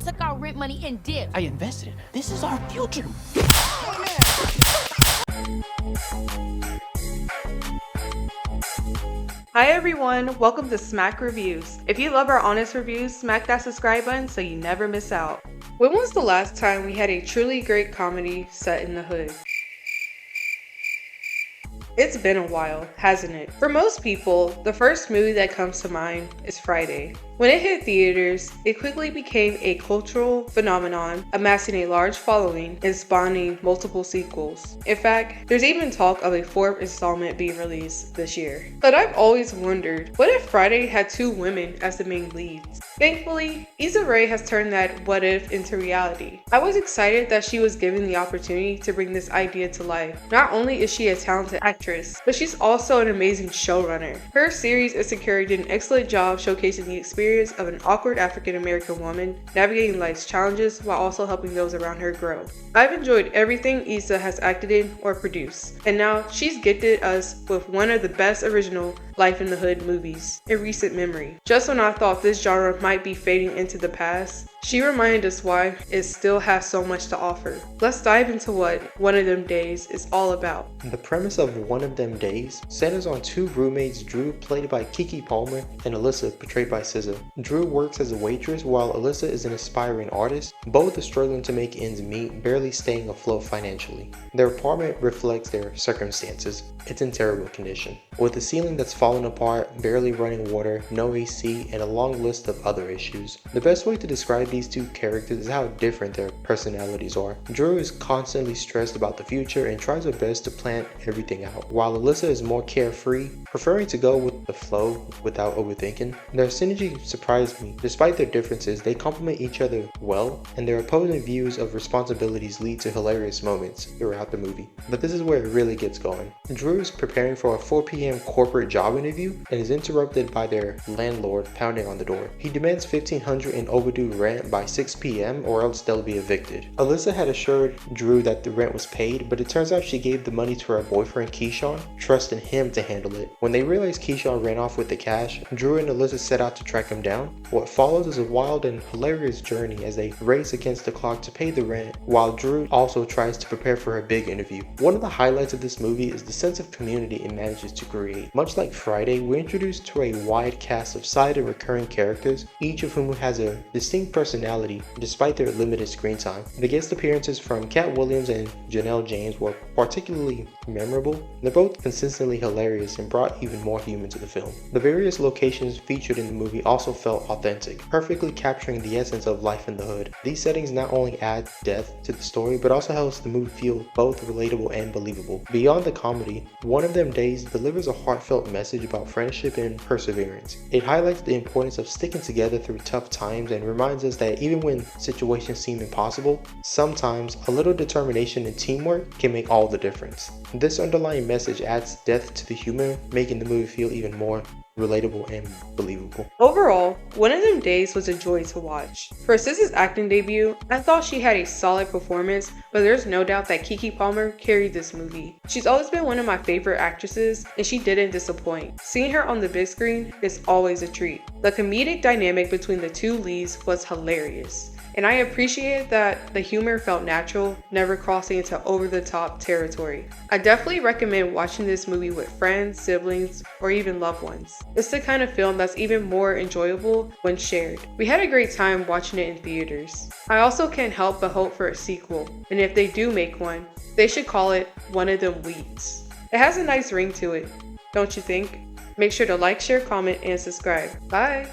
took our rent money and dipped. I invested it. This is our future. Hi everyone, welcome to Smack Reviews. If you love our honest reviews, smack that subscribe button so you never miss out. When was the last time we had a truly great comedy set in the hood? It's been a while, hasn't it? For most people, the first movie that comes to mind is Friday. When it hit theaters, it quickly became a cultural phenomenon, amassing a large following and spawning multiple sequels. In fact, there's even talk of a fourth installment being released this year. But I've always wondered, what if Friday had two women as the main leads? Thankfully, Issa has turned that what if into reality. I was excited that she was given the opportunity to bring this idea to life. Not only is she a talented actress, but she's also an amazing showrunner. Her series Insecure did an excellent job showcasing the experience of an awkward African-American woman navigating life's challenges while also helping those around her grow. I've enjoyed everything Issa has acted in or produced, and now she's gifted us with one of the best original Life in the Hood movies in recent memory. Just when I thought this genre might be fading into the past, she reminded us why it still has so much to offer. Let's dive into what One of Them Days is all about. The premise of One of Them Days centers on two roommates, Drew, played by Keke Palmer, and Alyssa, portrayed by SZA. Drew works as a waitress while Alyssa is an aspiring artist. Both are struggling to make ends meet, barely staying afloat financially. Their apartment reflects their circumstances. It's in terrible condition, with a ceiling that's fallen apart, barely running water, no AC, and a long list of other issues. The best way to describe these two characters is how different their personalities are. Drew is constantly stressed about the future and tries her best to plan everything out, while Alyssa is more carefree, preferring to go with the flow without overthinking. Their synergy surprised me. Despite their differences, they complement each other well, and their opposing views of responsibilities lead to hilarious moments throughout the movie. But this is where it really gets going. Drew is preparing for a 4 p.m. corporate job interview and is interrupted by their landlord pounding on the door. He demands $1,500 in overdue rent by 6 p.m. or else they'll be evicted. Alyssa had assured Drew that the rent was paid, but it turns out she gave the money to her boyfriend Keyshawn, trusting him to handle it. When they realize Keyshawn ran off with the cash, Drew and Alyssa set out to track him down. What follows is a wild and hilarious journey as they race against the clock to pay the rent, while Drew also tries to prepare for her big interview. One of the highlights of this movie is the sense of community it manages to create. Much like Friday, we're introduced to a wide cast of side and recurring characters, each of whom has a distinct personality despite their limited screen time. The guest appearances from Cat Williams and Janelle James were particularly memorable. They're both consistently hilarious and brought even more humor to the film. The various locations featured in the movie also felt authentic, perfectly capturing the essence of life in the hood. These settings not only add depth to the story, but also helps the movie feel both relatable and believable. Beyond the comedy, One of Them Days delivers a heartfelt message about friendship and perseverance. It highlights the importance of sticking together through tough times and reminds us that even when situations seem impossible, sometimes a little determination and teamwork can make all the difference. This underlying message adds depth to the humor, making the movie feel even more relatable and believable. Overall, One of Them Days was a joy to watch. For SZA's acting debut, I thought she had a solid performance, but there's no doubt that Keke Palmer carried this movie. She's always been one of my favorite actresses, and she didn't disappoint. Seeing her on the big screen is always a treat. The comedic dynamic between the two leads was hilarious, and I appreciated that the humor felt natural, never crossing into over-the-top territory. I definitely recommend watching this movie with friends, siblings, or even loved ones. It's the kind of film that's even more enjoyable when shared. We had a great time watching it in theaters. I also can't help but hope for a sequel, and if they do make one, they should call it One of Them Weeks. It has a nice ring to it, don't you think? Make sure to like, share, comment, and subscribe. Bye!